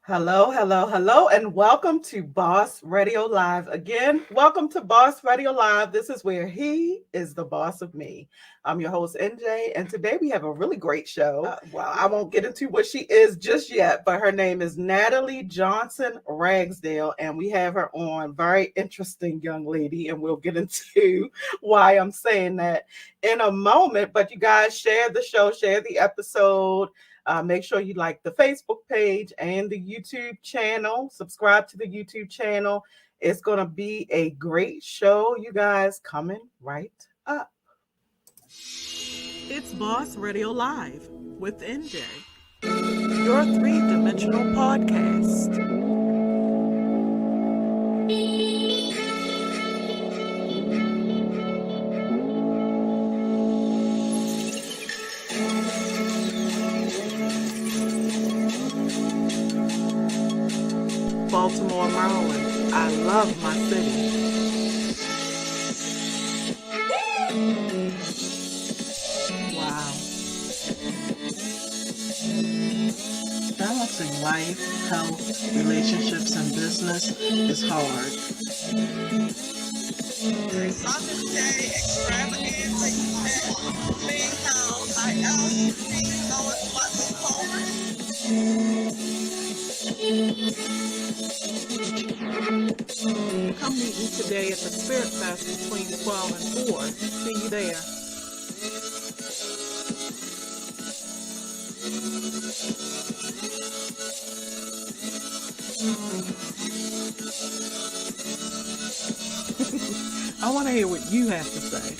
Hello, hello, hello, and welcome to Boss Radio Live. Again, welcome to Boss Radio Live. This is where he is the boss of me. I'm your host, NJ, and today we have a really great show. Well, I won't get into what she is just yet, but her name is Natalie Johnson Ragsdale, and we have her on. Very interesting young lady, and we'll get into why I'm saying that in a moment. But you guys share the show, share the episode. Make sure you like the Facebook page and the YouTube channel. Subscribe to the YouTube channel. It's going to be a great show, you guys, coming right up. It's Boss Radio Live with NJ, your three-dimensional podcast. Baltimore, Maryland. I love my city. Wow. Balancing life, health, relationships, and business is hard. Mother's Day extravaganza event being held by LCC, know what's forward. Come meet me today at the Spirit Fest between 12 and 4. See you there. I want to hear what you have to say.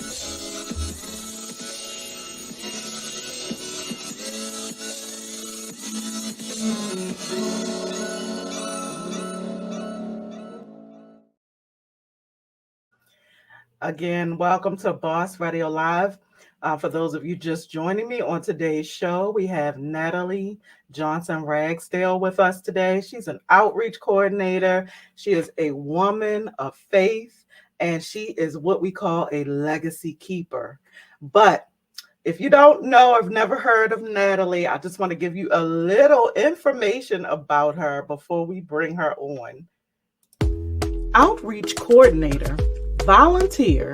Again, welcome to Boss Radio Live. For those of you just joining me on today's show, we have Natalie Johnson Ragsdale with us today. She's an outreach coordinator. She is a woman of faith, and she is what we call a legacy keeper. But if you don't know, I've never heard of Natalie, I just want to give you a little information about her before we bring her on. Outreach coordinator, volunteer,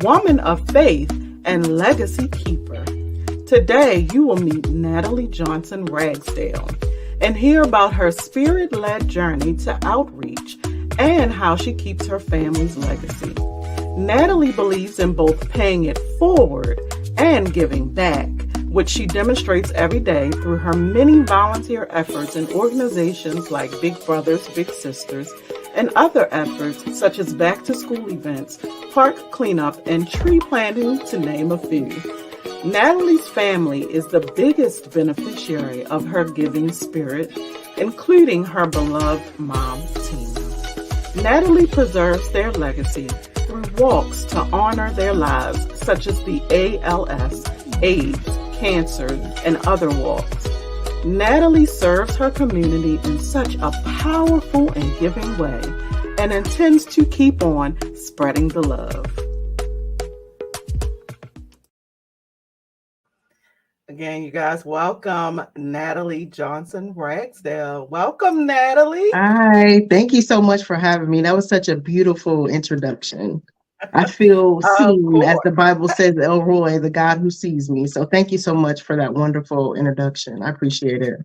woman of faith, and legacy keeper. Today, you will meet Natalie Johnson Ragsdale and hear about her spirit-led journey to outreach and how she keeps her family's legacy. Natalie believes in both paying it forward and giving back, which she demonstrates every day through her many volunteer efforts in organizations like Big Brothers Big Sisters and other efforts such as back-to-school events, park cleanup, and tree planting, to name a few. Natalie's family is the biggest beneficiary of her giving spirit, including her beloved mom, Tina. Natalie preserves their legacy through walks to honor their lives, such as the ALS, AIDS, cancer, and other walks. Natalie serves her community in such a powerful and giving way and intends to keep on spreading the love. Again, you guys, welcome Natalie Johnson Ragsdale. Welcome, Natalie. Hi, thank you so much for having me. That was such a beautiful introduction. I feel seen, as the Bible says, El Roy, the God who sees me. So thank you so much for that wonderful introduction. I appreciate it.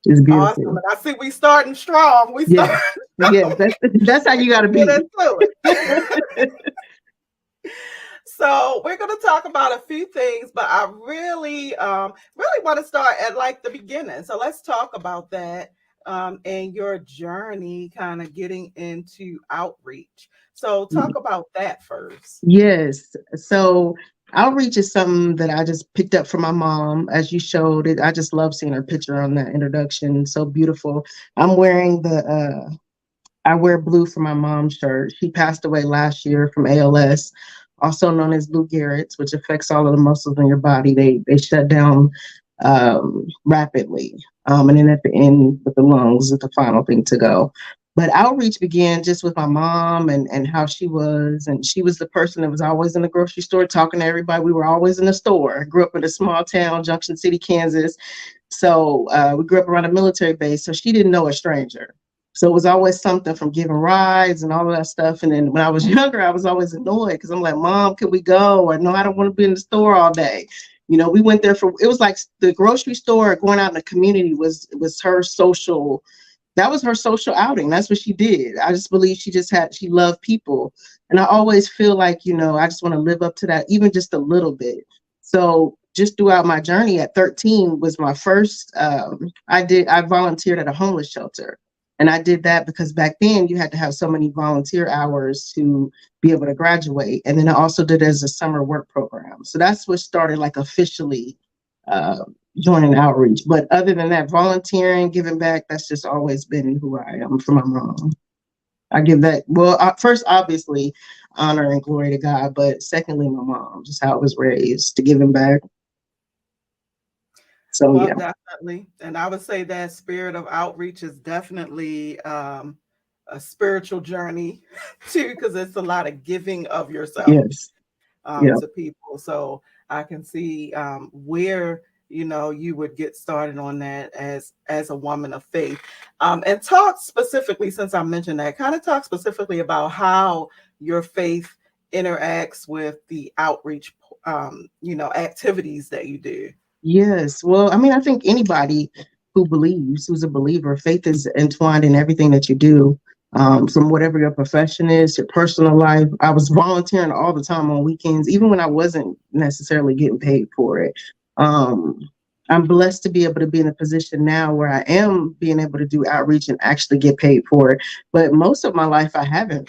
It's beautiful. Awesome. I see we starting strong. Yeah, that's how you got to be. So we're going to talk about a few things, but I really want to start at like the beginning. So let's talk about that and your journey kind of getting into outreach. So talk about that first. Yes. So outreach is something that I just picked up from my mom, as you showed it. I just love seeing her picture on that introduction. So beautiful. I'm wearing I wear blue for my mom's shirt. She passed away last year from ALS, also known as Lou Gehrig's, which affects all of the muscles in your body. They shut down rapidly. And then at the end with the lungs is the final thing to go. But outreach began just with my mom and how she was. And she was the person that was always in the grocery store talking to everybody. We were always in the store. I grew up in a small town, Junction City, Kansas. So we grew up around a military base, so she didn't know a stranger. So it was always something from giving rides and all of that stuff. And then when I was younger, I was always annoyed because I'm like, Mom, can we go? Or no, I don't want to be in the store all day. We went there for, it was like the grocery store, going out in the community was her social, that was her social outing. That's what she did. I just believe she loved people. And I always feel like, I just want to live up to that, even just a little bit. So just throughout my journey at 13 was my first, I volunteered at a homeless shelter. And I did that because back then you had to have so many volunteer hours to be able to graduate. And then I also did it as a summer work program. So that's what started like officially uh, joining outreach. But other than that, volunteering, giving back, that's just always been who I am for my mom. I give that, well, first, obviously, honor and glory to God, but secondly, my mom, just how I was raised to giving back. So, Well, yeah. definitely. And I would say that spirit of outreach is definitely a spiritual journey too, because it's a lot of giving of yourself Yes. Yeah. to people. So I can see where you would get started on that as a woman of faith, and talk specifically, since I mentioned that, kind of talk specifically about how your faith interacts with the outreach activities that you do. Yes. Well, I mean, I think anybody who's a believer, faith is entwined in everything that you do, from whatever your profession is, your personal life. I was volunteering all the time on weekends, even when I wasn't necessarily getting paid for it. Um, I'm blessed to be able to be in a position now where I am being able to do outreach and actually get paid for it. But most of my life, I haven't.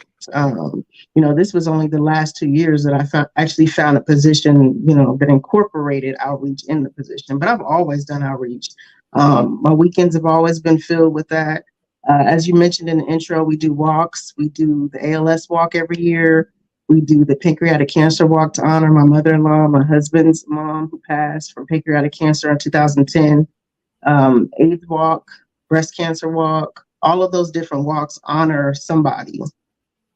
This was only the last 2 years that I actually found a position, that incorporated outreach in the position. But I've always done outreach. My weekends have always been filled with that. As you mentioned in the intro, we do walks. We do the ALS walk every year. We do the pancreatic cancer walk to honor my mother-in-law, my husband's mom, who passed from pancreatic cancer in 2010. AIDS walk, breast cancer walk, all of those different walks honor somebody.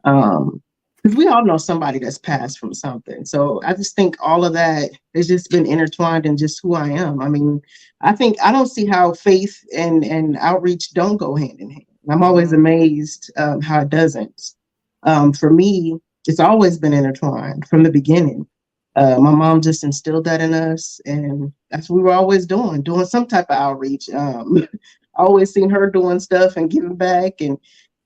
Because we all know somebody that's passed from something. So I just think all of that has just been intertwined in just who I am. I mean, I don't see how faith and outreach don't go hand in hand. I'm always amazed how it doesn't. For me, it's always been intertwined from the beginning. My mom just instilled that in us, and that's what we were always doing some type of outreach. I always seen her doing stuff and giving back, and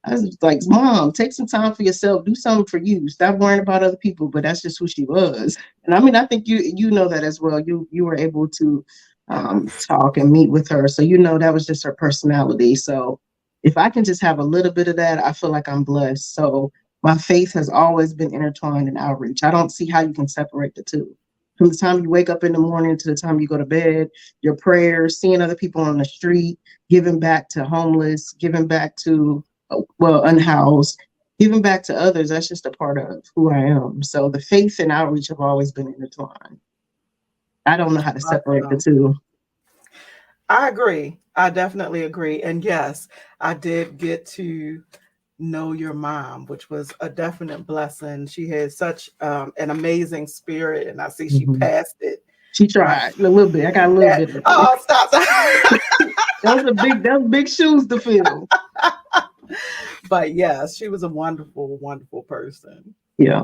I was like, Mom, take some time for yourself. Do something for you. Stop worrying about other people. But that's just who she was. And I mean, I think you know that as well. You were able to talk and meet with her, so that was just her personality. So if I can just have a little bit of that, I feel like I'm blessed. So my faith has always been intertwined in outreach. I don't see how you can separate the two. From the time you wake up in the morning to the time you go to bed, your prayers, seeing other people on the street, giving back to homeless, giving back to unhoused, giving back to others, that's just a part of who I am. So the faith and outreach have always been intertwined. I don't know how to separate the two. I agree. I definitely agree. And yes, I did get to know your mom, which was a definite blessing. She had such an amazing spirit, and I see she passed it. She tried a little bit. I got a little bit of it. Oh, stop. Those are big shoes to fill. But yes, she was a wonderful, wonderful person. Yeah.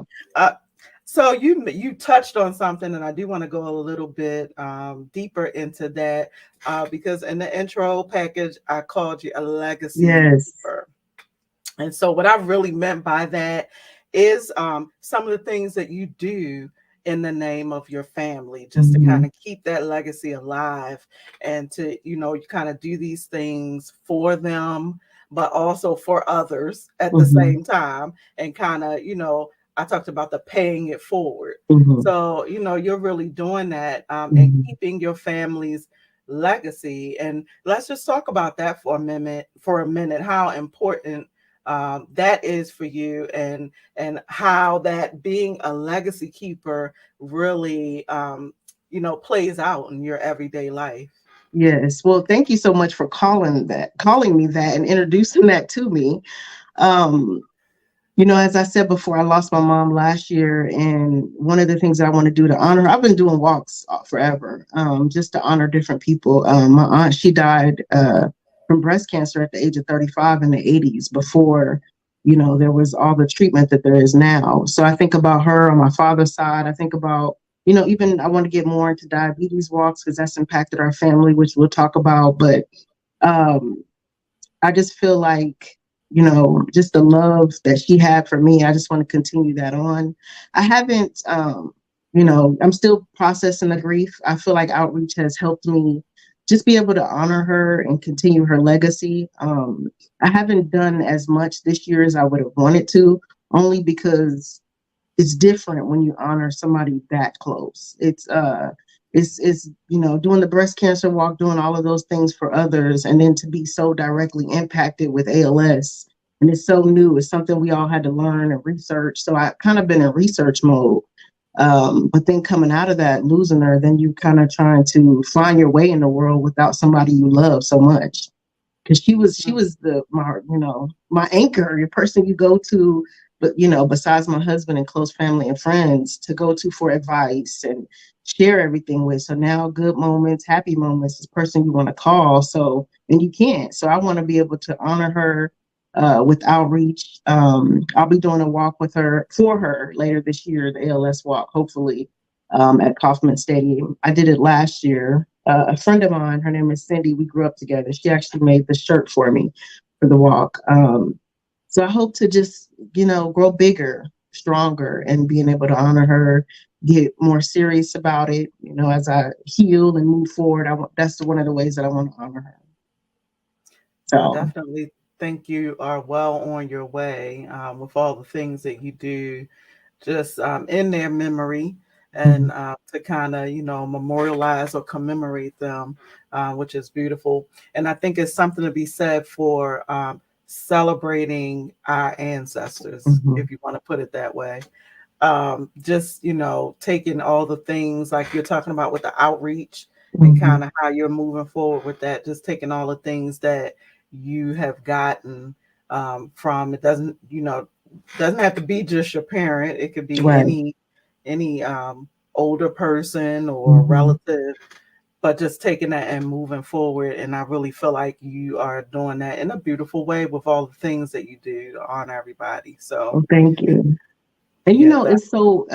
So you touched on something, and I do want to go a little bit deeper into that because in the intro package, I called you a legacy keeper. And so what I really meant by that is some of the things that you do in the name of your family, just to kind of keep that legacy alive, and to, you kind of do these things for them, but also for others at the same time. And kind of, I talked about the paying it forward. So, you're really doing that and keeping your family's legacy. And let's just talk about that for a minute, how important that is for you, and how that being a legacy keeper really plays out in your everyday life. Yes. Well, thank you so much for calling me that and introducing that to me. As I said before, I lost my mom last year, and one of the things that I want to do to honor her, I've been doing walks forever, just to honor different people. My aunt, she died from breast cancer at the age of 35 in the 80s before, there was all the treatment that there is now. So I think about her on my father's side. I think about, even I want to get more into diabetes walks because that's impacted our family, which we'll talk about. But um, I just feel like, just the love that she had for me, I just want to continue that on. I haven't, I'm still processing the grief. I feel like outreach has helped me just be able to honor her and continue her legacy. I haven't done as much this year as I would have wanted to, only because it's different when you honor somebody that close. It's doing the breast cancer walk, doing all of those things for others, and then to be so directly impacted with ALS. And it's so new. It's something we all had to learn and research. So I kind of been in research mode. But then coming out of that, losing her, then you kind of trying to find your way in the world without somebody you love so much. Because she was my anchor, the person you go to, but besides my husband and close family and friends, to go to for advice and share everything with. So now, good moments, happy moments, this person you want to call. So, and you can't. So I want to be able to honor her with outreach. I'll be doing a walk with her for her later this year, the ALS walk, hopefully, at Kauffman Stadium. I did it last year. A friend of mine, her name is Cindy, we grew up together. She actually made the shirt for me for the walk. So I hope to just, grow bigger, stronger, and being able to honor her, get more serious about it, as I heal and move forward. That's one of the ways that I want to honor her. I So, definitely think you are well on your way with all the things that you do just in their memory and mhm, to kind of, memorialize or commemorate them, which is beautiful. And I think it's something to be said for celebrating our ancestors, mhm, if you want to put it that way. Just, taking all the things like you're talking about with the outreach and mhm, kind of how you're moving forward with that, just taking all the things that you have gotten from it doesn't have to be just your parent. It could be right. any older person or Mhm. relative, but just taking that and moving forward. And I really feel like you are doing that in a beautiful way with all the things that you do to honor everybody. So Well, thank you. And yeah, that it's so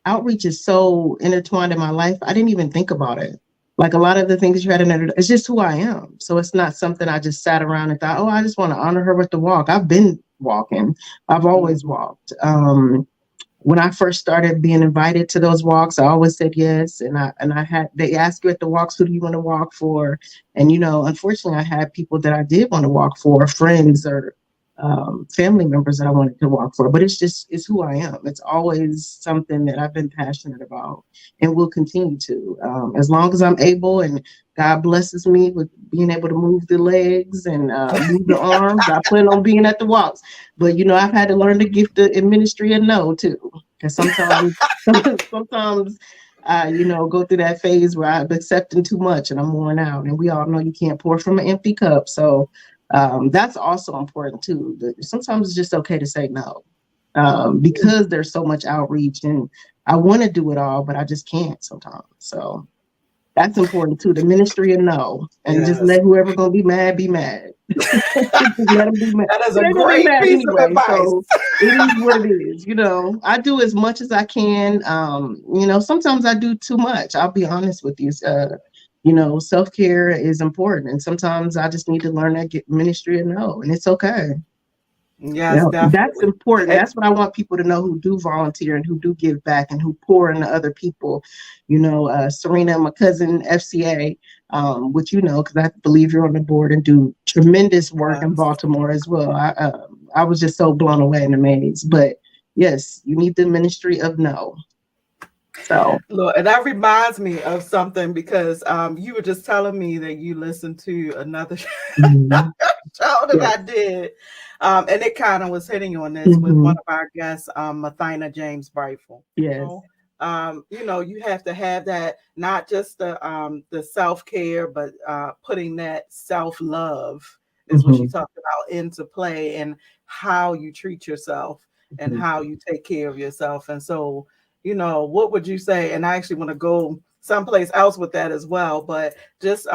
outreach is so intertwined in my life. I didn't even think about it. Like a lot of the things you had in there, it's just who I am. So it's not something I just sat around and thought, oh, I just want to honor her with the walk. I've been walking. I've always mhm, walked. When I first started being invited to those walks, I always said yes. And I had they ask you at the walks, who do you want to walk for? And unfortunately, I had people that I did want to walk for, friends or family members that I wanted to walk for. But it's who I am. It's always something that I've been passionate about and will continue to, as long as I'm able. And God blesses me with being able to move the legs and move the arms. I plan on being at the walks. But I've had to learn to give the ministry a no too, because sometimes I, go through that phase where I'm accepting too much and I'm worn out. And we all know you can't pour from an empty cup. So that's also important too. Sometimes it's just okay to say no, because there's so much outreach and I want to do it all, but I just can't sometimes. So that's important too. The ministry and no, and just yes. let whoever gonna be mad be mad. Just let them be mad. That is But a they're gonna be great mad piece of anyway. advice. So it is what it is. I do as much as I can. Sometimes I do too much. I'll be honest with you. Self care is important, and sometimes I just need to learn that get ministry and no, and it's okay. Yes, Yeah, that's definitely. important. And That's what I want people to know who do volunteer and who do give back and who pour into other people. Serena, my cousin FCA, which because I believe you're on the board and do tremendous work in yes. Baltimore as well. I was just so blown away and amazed. But yes, you need the ministry of no. So. Look, and that reminds me of something because you were just telling me that you listened to another show Mhm. that Yes. I did. And it kind of was hitting on this with one Hmm. of our guests, Mathina James Brightful. Yes. You have to have that, not just the self care, but putting that self love is what she Mhm. talked about, into play, and how you treat yourself and Mhm. how you take care of yourself. And so, what would you say? And I actually want to go someplace else with that as well, but just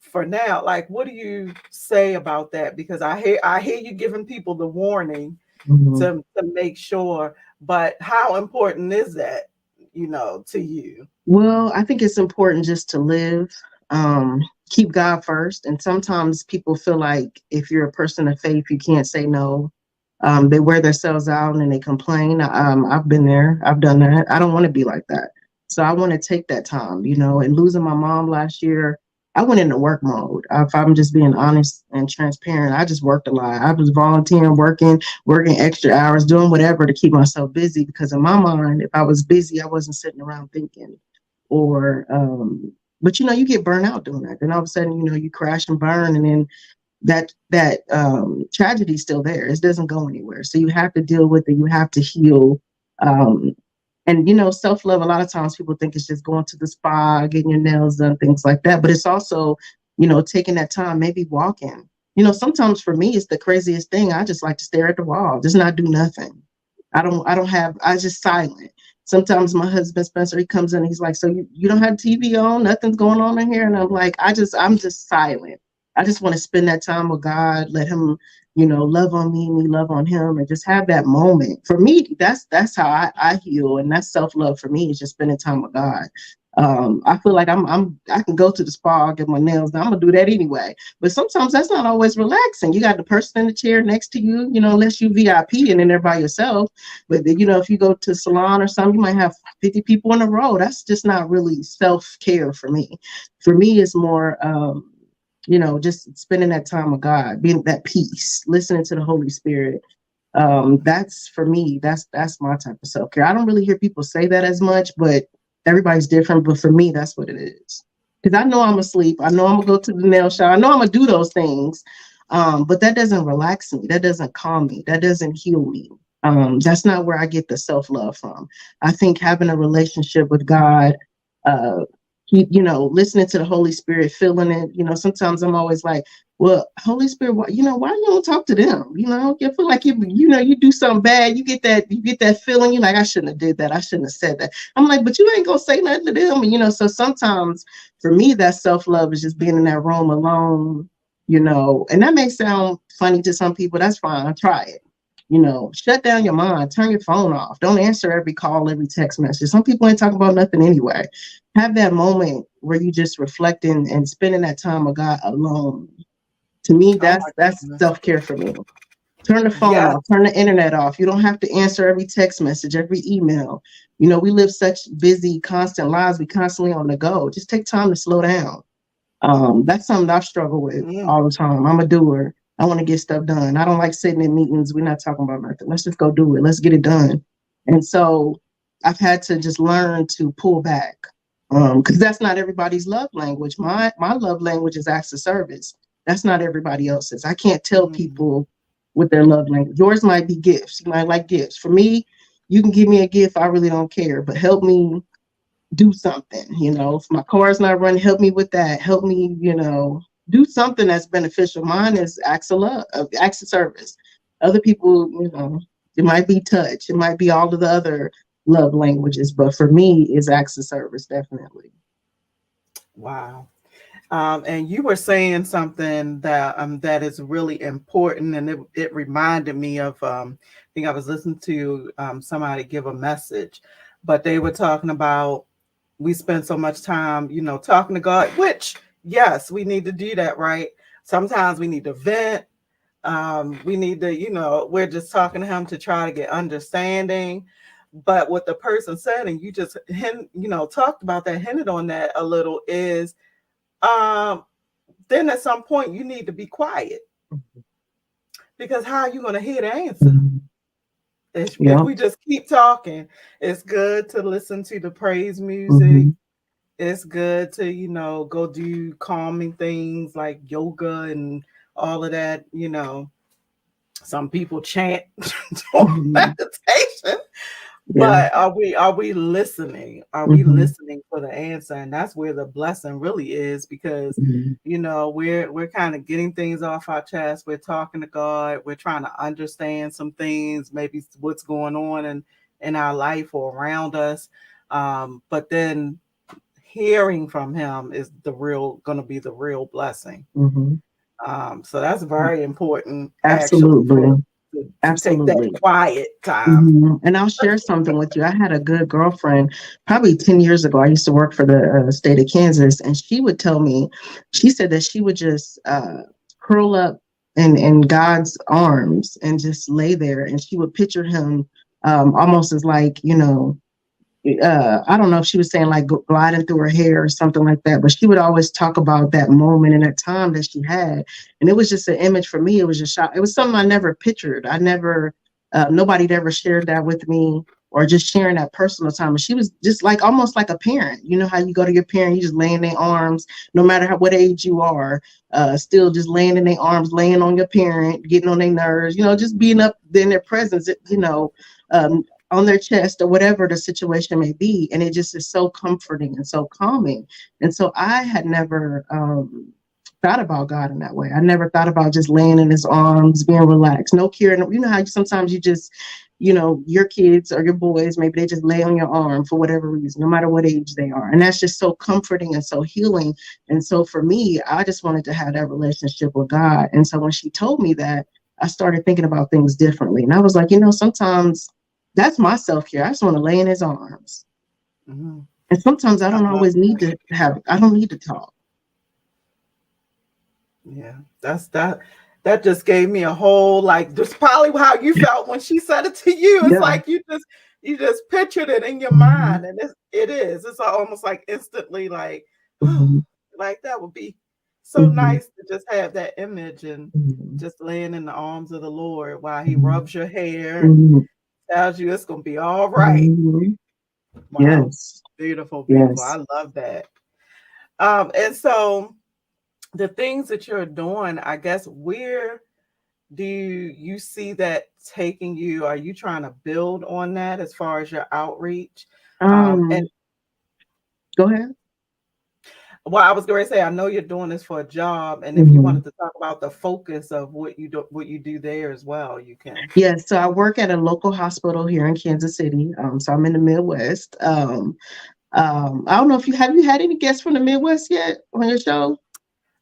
for now, like, what do you say about that? Because I hear you giving people the warning Mhm. to make sure, but how important is that, to you? Well, I think it's important just to live, keep God first. And sometimes people feel like if you're a person of faith, you can't say no. They wear themselves out and they complain. I've been there. I've done that. I don't want to be like that. So I want to take that time, and losing my mom last year, I went into work mode. If I'm just being honest and transparent, I just worked a lot. I was volunteering, working extra hours, doing whatever to keep myself busy, because in my mind, if I was busy, I wasn't sitting around thinking. Or but you get burnt out doing that. Then all of a sudden, you crash and burn, and then that tragedy is still there. It doesn't go anywhere. So you have to deal with it. You have to heal. Um, and self-love, a lot of times people think it's just going to the spa, getting your nails done, things like that. But it's also, taking that time, maybe walking. Sometimes for me, it's the craziest thing. I just like to stare at the wall, just not do nothing. I just silent. Sometimes my husband Spencer, he comes in and he's like, so you don't have TV on, nothing's going on in here. And I'm like, I'm just silent. I just want to spend that time with God, let him, love on me love on him, and just have that moment. For me, that's how I heal, and that's self-love for me, is just spending time with God. I feel like I can go to the spa, get my nails done. I'm gonna do that anyway. But sometimes that's not always relaxing. You got the person in the chair next to you, unless you VIP and in there by yourself. But if you go to a salon or something, you might have 50 people in a row. That's just not really self-care for me. For me, it's more just spending that time with God, being that peace, listening to the Holy Spirit. That's for me, that's my type of self-care. I don't really hear people say that as much, but everybody's different. But for me, that's what it is. Because I know I'm asleep. I know I'm gonna go to the nail shop. I know I'm gonna do those things. But that doesn't relax me. That doesn't calm me. That doesn't heal me. That's not where I get the self-love from. I think having a relationship with God, uh, listening to the Holy Spirit, feeling it. Sometimes I'm always like, well, Holy Spirit, why you don't talk to them? You feel like you do something bad, you get that feeling. You're like, I shouldn't have did that. I shouldn't have said that. I'm like, but you ain't gonna say nothing to them. And so sometimes for me, that self-love is just being in that room alone. And that may sound funny to some people. That's fine. Try it. Shut down your mind, turn your phone off. Don't answer every call, every text message. Some people ain't talking about nothing anyway. Have that moment where you just reflecting and spending that time with God alone. To me, Oh my that's goodness. self-care for me. Turn the phone Yes. off, turn the internet off. You don't have to answer every text message, every email. We live such busy, constant lives. We constantly on the go. Just take time to slow down. That's something I struggle with Mm. all the time. I'm a doer. I want to get stuff done. I don't like sitting in meetings. We're not talking about nothing. Let's just go do it. Let's get it done. And so I've had to just learn to pull back, because that's not everybody's love language. My love language is acts of service. That's not everybody else's. I can't tell Mm. people what their love language. Yours might be gifts. You might like gifts. For me, you can give me a gift. I really don't care, but help me do something. If my car's not running, help me with that. Help me, do something that's beneficial. Mine is acts of love, acts of service. Other people, it might be touch, it might be all of the other love languages, but for me, it's acts of service, definitely. Wow. And you were saying something that is really important, and it reminded me of I think I was listening to somebody give a message, but they were talking about, we spend so much time, talking to God, which yes, we need to do that, right? Sometimes we need to vent. We need to, we're just talking to Him to try to get understanding. But what the person said, and you just talked about that, hinted on that a little, is um then at some point you need to be quiet, because how are you going to hear the answer Mhm. if Yeah. we just keep talking? It's good to listen to the praise music. Hmm. It's good to go do calming things like yoga and all of that. Some people chant during Hmm. meditation, Yeah. But are we listening? Are we Hmm. listening for the answer? And that's where the blessing really is, because Hmm. we're kind of getting things off our chest. We're talking to God. We're trying to understand some things, maybe what's going on in our life or around us. But then hearing from Him is going to be the real blessing. Hmm. So that's very important, actually, Absolutely. to take that Absolutely. quiet time. And I'll share something with you. I had a good girlfriend probably 10 years ago. I used to work for the state of Kansas, and she would tell me, she said that she would just curl up in God's arms and just lay there. And she would picture him almost as like, I don't know if she was saying like gliding through her hair or something like that, but she would always talk about that moment and that time that she had. And it was just an image for me. It was just shock. It was something I never pictured. I never, nobody'd ever shared that with me, or just sharing that personal time. And she was just like almost like a parent. You know how you go to your parent, you just lay in their arms, no matter what age you are, still just laying in their arms, laying on your parent, getting on their nerves, just being up in their presence, um, on their chest or whatever the situation may be. And it just is so comforting and so calming. And so I had never thought about God in that way. I never thought about just laying in his arms, being relaxed, no care. You know how sometimes you just, your kids or your boys, maybe they just lay on your arm for whatever reason, no matter what age they are. And that's just so comforting and so healing. And so for me, I just wanted to have that relationship with God. And so when she told me that, I started thinking about things differently. And I was like, sometimes that's my self-care. I just want to lay in his arms. Mm-hmm. And sometimes I I don't love always need to I don't need to talk. Yeah, that just gave me a whole, like, that's probably how you felt when she said it to you. It's Yeah. like you just pictured it in your Mhm. mind, and it's almost like instantly like, oh, Mhm. like that would be so Mhm. nice to just have that image and Mhm. just laying in the arms of the Lord while He Mhm. rubs your hair and Mhm. tells you it's gonna be all right. Mhm. Wow, Yes. beautiful, beautiful. Yes. I love that. And so the things that you're doing, I guess, where do you see that taking you? Are you trying to build on that as far as your outreach? And Um, Go ahead. well, I was going to say, I know you're doing this for a job, and if you Mhm. wanted to talk about the focus of what you do there as well, you can. Yes, so I work at a local hospital here in Kansas City. So I'm in the Midwest. I don't know if you had any guests from the Midwest yet on your show?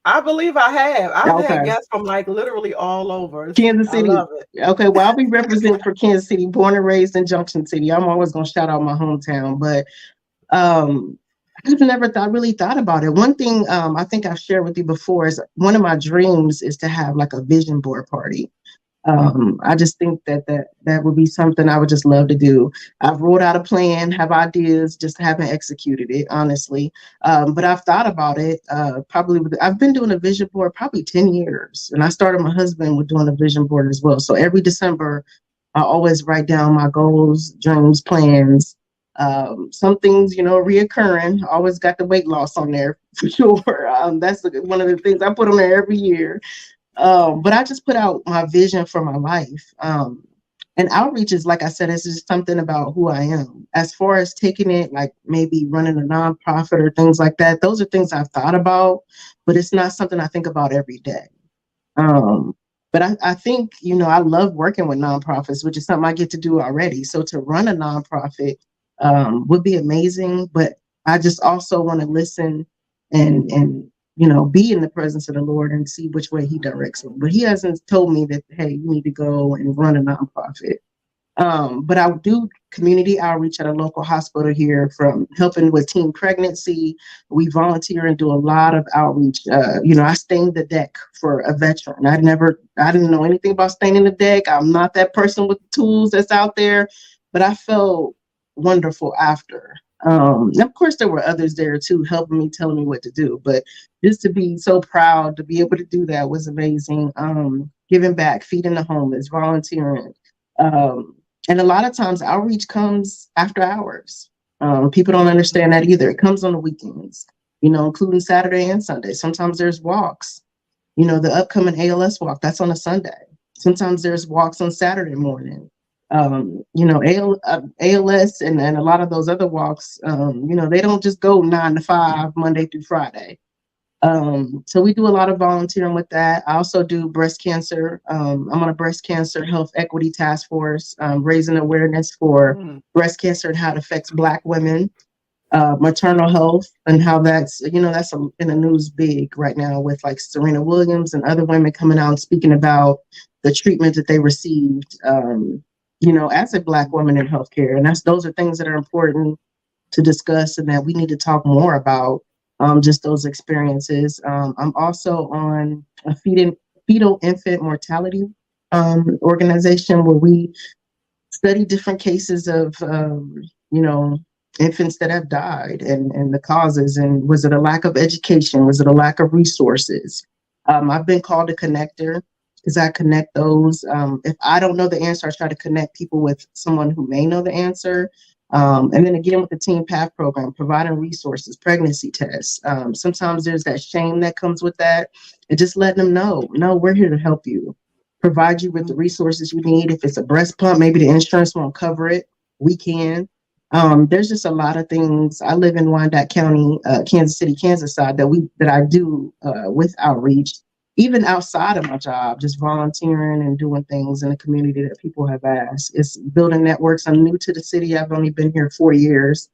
I believe I have. I've had Okay. guests from like literally all over. Kansas I City. love it. Okay, well, I'll be representing for Kansas City, born and raised in Junction City. I'm always gonna shout out my hometown, but um I've never really thought about it. One thing I think I've shared with you before is one of my dreams is to have like a vision board party. I just think that would be something I would just love to do. I've wrote out a plan, have ideas, just haven't executed it, honestly. But I've thought about it. I've been doing a vision board probably 10 years, and I started my husband with doing a vision board as well. So every December, I always write down my goals, dreams, plans. Some things, reoccurring. Always got the weight loss on there for sure. That's one of the things I put on there every year. But I just put out my vision for my life. And outreach is, like I said, it's just something about who I am. As far as taking it, like maybe running a nonprofit or things like that, those are things I've thought about, but it's not something I think about every day. Um, but I think, I love working with nonprofits, which is something I get to do already. So to run a nonprofit would be amazing. But I just also want to listen and be in the presence of the Lord and see which way He directs me. But He hasn't told me that, hey, you need to go and run a nonprofit. But I do community outreach at a local hospital here, from helping with teen pregnancy. We volunteer and do a lot of outreach. I stained the deck for a veteran. I didn't know anything about staining the deck. I'm not that person with the tools that's out there, but I felt wonderful after. And of course, there were others there too, helping me, telling me what to do. But just to be so proud to be able to do that was amazing. Giving back, feeding the homeless, volunteering. Um, and a lot of times outreach comes after hours. People don't understand that either. It comes on the weekends, including Saturday and Sunday. Sometimes there's walks, the upcoming ALS walk, that's on a Sunday. Sometimes there's walks on Saturday morning. ALS and a lot of those other walks, they don't just go 9 to 5, Monday through Friday. So we do a lot of volunteering with that. I also do breast cancer. I'm on a breast cancer health equity task force, raising awareness for Mm. breast cancer and how it affects Black women, maternal health, and how that's in the news big right now with like Serena Williams and other women coming out and speaking about the treatment that they received, as a Black woman in healthcare. And those are things that are important to discuss and that we need to talk more about, just those experiences. I'm also on a fetal infant mortality organization where we study different cases of, you know, infants that have died and the causes. And was it a lack of education? Was it a lack of resources? I've been called a connector because I connect those. If I don't know the answer, I try to connect people with someone who may know the answer. And then again, with the Teen Path program, providing resources, pregnancy tests. Sometimes there's that shame that comes with that, and just letting them know, no, we're here to help you, provide you with the resources you need. If it's a breast pump, maybe the insurance won't cover it. We can. There's just a lot of things. I live in Wyandotte County, Kansas City, Kansas side that I do with outreach, even outside of my job, just volunteering and doing things in the community that people have asked. It's building networks. I'm new to the city. I've only been here 4 years.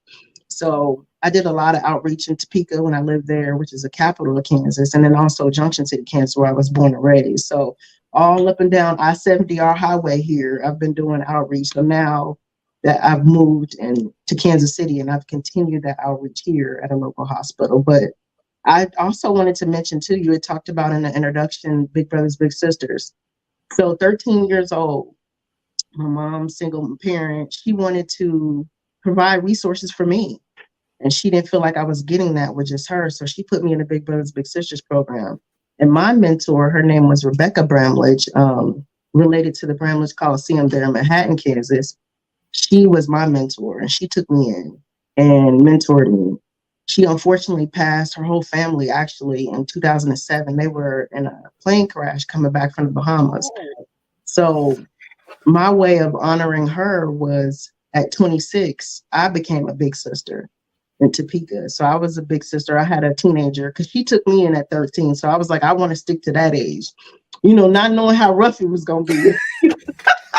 So I did a lot of outreach in Topeka when I lived there, which is the capital of Kansas, and then also Junction City, Kansas, where I was born and raised. So all up and down I-70, our highway here, I've been doing outreach. So now that I've moved to Kansas City, and I've continued that outreach here at a local hospital. But I also wanted to mention too, you had talked about in the introduction, Big Brothers, Big Sisters. So 13 years old, my mom, single parent, she wanted to provide resources for me. And she didn't feel like I was getting that with just her. So she put me in the Big Brothers, Big Sisters program. And my mentor, her name was Rebecca Bramlage, related to the Bramlage Coliseum there in Manhattan, Kansas. She was my mentor, and she took me in and mentored me. She unfortunately passed, her whole family actually, in 2007. They were in a plane crash coming back from the Bahamas. So my way of honoring her was at 26, I became a big sister in Topeka. So I was a big sister. I had a teenager because she took me in at 13. So I was like, I want to stick to that age, not knowing how rough it was going to be.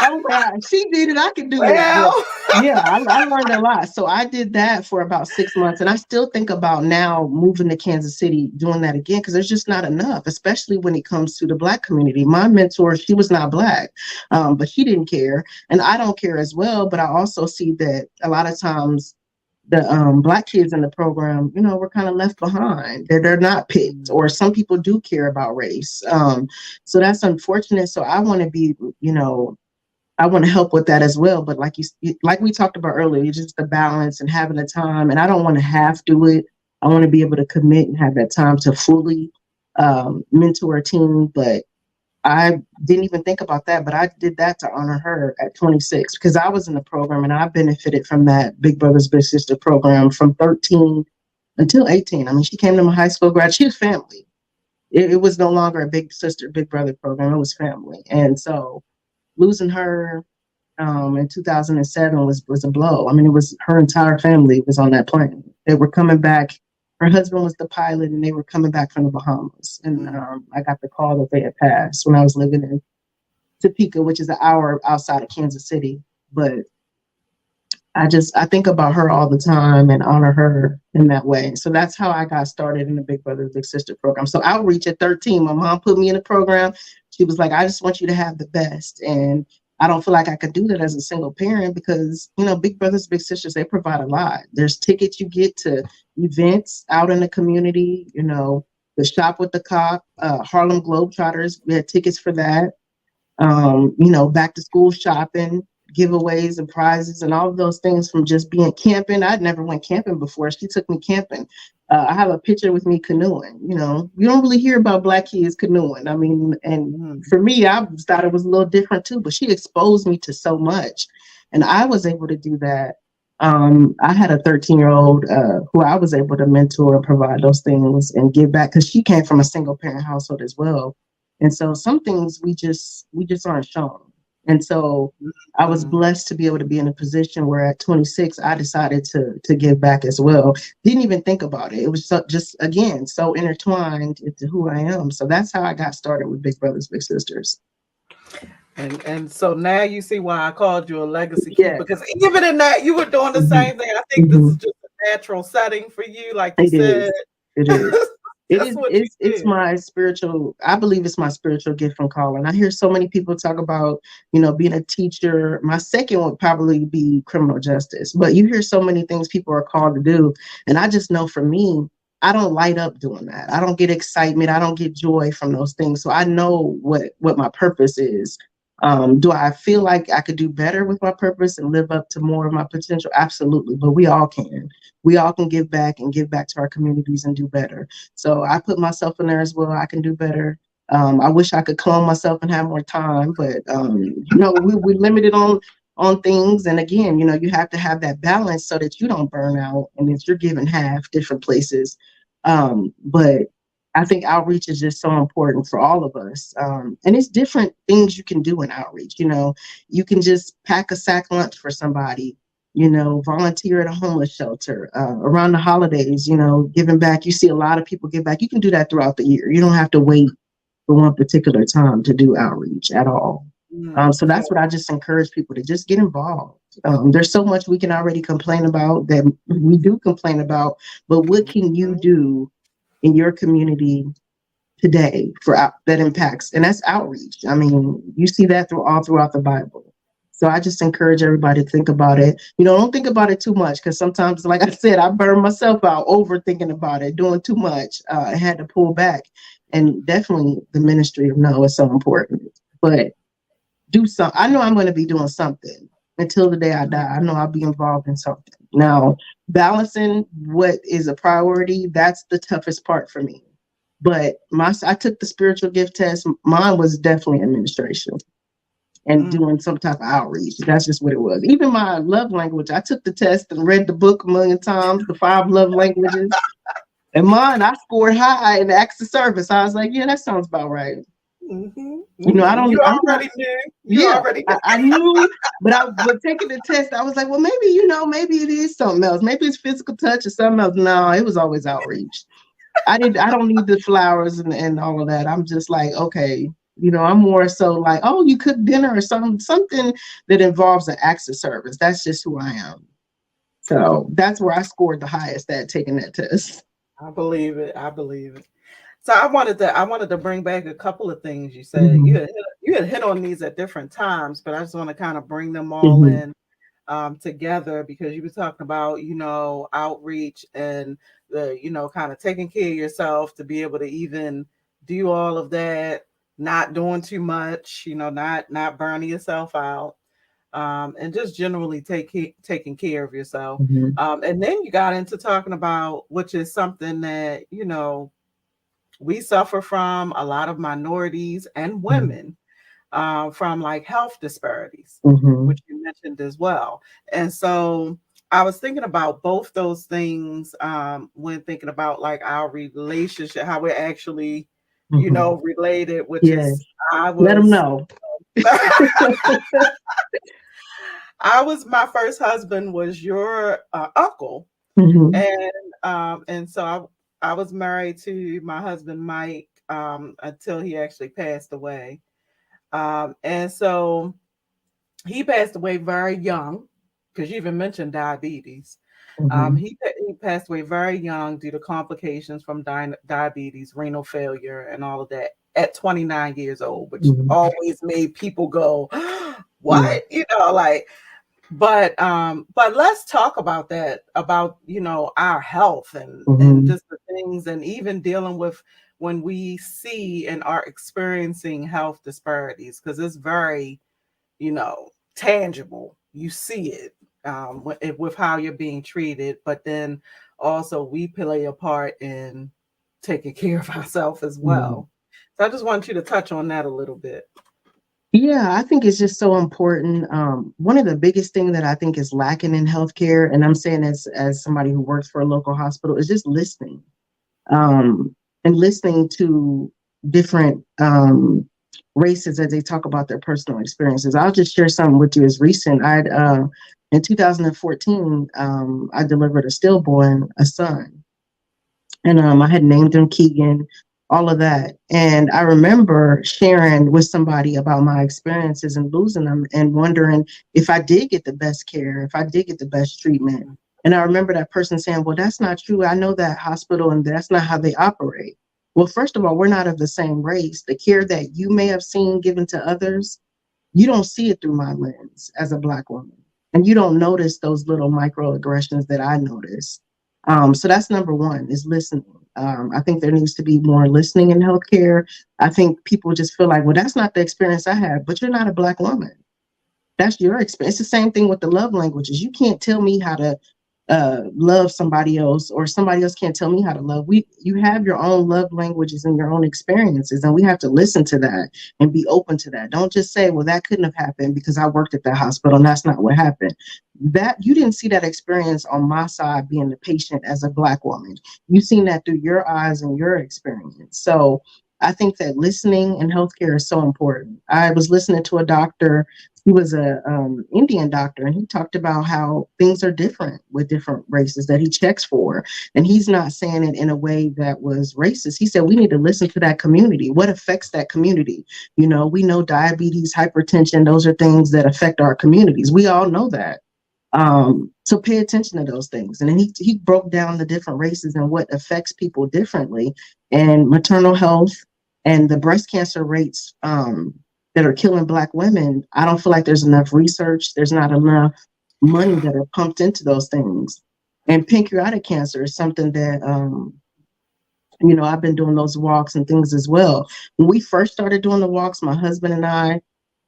Oh God, she did it. I could do it. But yeah, I learned a lot. So I did that for about 6 months. And I still think about now moving to Kansas City, doing that again, because there's just not enough, especially when it comes to the Black community. My mentor, she was not Black, but she didn't care. And I don't care as well. But I also see that a lot of times the Black kids in the program, were kind of left behind. They're not picked, or some people do care about race. So that's unfortunate. So I want to be, I want to help with that as well. But like we talked about earlier, it's just the balance and having the time. And I don't want to half do it. I want to be able to commit and have that time to fully mentor a team. But I didn't even think about that. But I did that to honor her at 26 because I was in the program and I benefited from that Big Brothers Big Sister program from 13 until 18. I mean, she came to my high school grad. She was family. It was no longer a big sister, big brother program. It was family. And so losing her in 2007 was a blow. I mean, it was her entire family was on that plane. They were coming back. Her husband was the pilot, and they were coming back from the Bahamas. And I got the call that they had passed when I was living in Topeka, which is an hour outside of Kansas City. But I think about her all the time and honor her in that way. So that's how I got started in the Big Brother Big Sister program. So outreach at 13, my mom put me in the program. She was like, I just want you to have the best. And I don't feel like I could do that as a single parent because, Big Brothers Big Sisters, they provide a lot. There's tickets you get to events out in the community, the Shop with the Cop, Harlem Globetrotters, we had tickets for that. Back to school shopping, giveaways and prizes and all of those things from just being camping. I'd never went camping before. She took me camping. I have a picture with me canoeing. You don't really hear about Black kids canoeing. I mean, and for me, I thought it was a little different too, but she exposed me to so much. And I was able to do that. I had a 13-year-old who I was able to mentor and provide those things and give back because she came from a single parent household as well. And so some things we just aren't shown. And so I was Mhm. blessed to be able to be in a position where at 26, I decided to give back as well. Didn't even think about it. It was just, again, so intertwined into who I am. So that's how I got started with Big Brothers Big Sisters. And so now you see why I called you a legacy keeper, because Yes. even in that you were doing the Hmm. same thing. I think this is Hmm. just a natural setting for you, like you It said. is. It is. It That's is. what you It's did. my spiritual. I believe it's my spiritual gift from calling. I hear so many people talk about, being a teacher. My second would probably be criminal justice. But you hear so many things people are called to do, and I just know for me, I don't light up doing that. I don't get excitement. I don't get joy from those things. So I know what my purpose is. Do I feel like I could do better with my purpose and live up to more of my potential? Absolutely. But we all can. We all can give back and give back to our communities and do better. So I put myself in there as well. I can do better. I wish I could clone myself and have more time, but we're limited on things. And again, you have to have that balance so that you don't burn out and that you're giving half different places. But I think outreach is just so important for all of us. And it's different things you can do in outreach. You can just pack a sack lunch for somebody, volunteer at a homeless shelter, around the holidays, giving back. You see a lot of people give back. You can do that throughout the year. You don't have to wait for one particular time to do outreach at all. So So that's what I just encourage people to just get involved. There's so much we can already complain about that we do complain about, but what can you do in your community today that impacts, and that's outreach. I mean, you see that all throughout the Bible. So I just encourage everybody to think about it. Don't think about it too much, because sometimes, like I said, I burned myself out overthinking about it, doing too much. I had to pull back, and definitely the ministry of no is so important. But do something. I know I'm going to be doing something until the day I die. I know I'll be involved in something. Now, balancing what is a priority, that's the toughest part for me. But I took the spiritual gift test. Mine was definitely administration and doing some type of outreach. That's just what it was. Even my love language, I took the test and read the book a million times, the 5 love languages. And mine, I scored high in acts of service. I was like, yeah, that sounds about right. I you don't, I'm not, already knew. You yeah, already I knew, but taking the test, I was like, well, maybe it is something else. Maybe it's physical touch or something else. No, it was always outreach. I don't need the flowers and all of that. I'm just like, okay, I'm more so like, oh, you cook dinner or something that involves an acts of service. That's just who I am. So that's where I scored the highest at taking that test. I believe it. I believe it. So I wanted to bring back a couple of things you said. Hmm. You had hit on these at different times, but I just want to kind of bring them all Hmm. in together, because you were talking about outreach and the kind of taking care of yourself to be able to even do all of that, not doing too much, not burning yourself out, and just generally taking care of yourself. Hmm. And then you got into talking about, which is something that we suffer from, a lot of minorities and women, from like health disparities, Hmm. which you mentioned as well. And so I was thinking about both those things, when thinking about like our relationship, how we're actually, Hmm. related, which Yeah, is I let them was. know. My first husband was your uncle, Hmm. and so I was married to my husband Mike, until he actually passed away. And so he passed away very young, because you even mentioned diabetes. Hmm. He passed away very young due to complications from diabetes, renal failure, and all of that at 29 years old, which Hmm. always made people go, Yeah. "What?" Like. But let's talk about that, about our health and Hmm. just the things, and even dealing with when we see and are experiencing health disparities, because it's very tangible. You see it, with how you're being treated, but then also we play a part in taking care of ourselves as Hmm. well. So I just want you to touch on that a little bit. Yeah, I think it's just so important. One of the biggest thing that I think is lacking in healthcare, and I'm saying as somebody who works for a local hospital, is just listening, and listening to different races as they talk about their personal experiences. I'll just share something with you as recent. In 2014, I delivered a stillborn, a son, and I had named him Keegan, all of that. And I remember sharing with somebody about my experiences and losing them and wondering if I did get the best care, if I did get the best treatment. And I remember that person saying, well, that's not true. I know that hospital and that's not how they operate. Well, first of all, we're not of the same race. The care that you may have seen given to others, you don't see it through my lens as a Black woman. And you don't notice those little microaggressions that I notice. So that's number one, is listening. I think there needs to be more listening in healthcare. I think people just feel like, well, that's not the experience I have, but you're not a Black woman. That's your experience. It's the same thing with the love languages. You can't tell me how to love somebody else, or somebody else can't tell me how to love. You have your own love languages and your own experiences, and we have to listen to that and be open to that. Don't just say, well, that couldn't have happened because I worked at that hospital and that's not what happened. That you didn't see that experience on my side being the patient as a Black woman. You've seen that through your eyes and your experience. So I think that listening in healthcare is so important. I was listening to a doctor. He was a Indian doctor, and he talked about how things are different with different races that he checks for. And he's not saying it in a way that was racist. He said, we need to listen to that community. What affects that community? You know, we know diabetes, hypertension, those are things that affect our communities. We all know that. So pay attention to those things. And then he broke down the different races and what affects people differently, and maternal health and the breast cancer rates that are killing Black women. I don't feel like there's enough research. There's not enough money that are pumped into those things. And pancreatic cancer is something that, I've been doing those walks and things as well. When we first started doing the walks, my husband and I,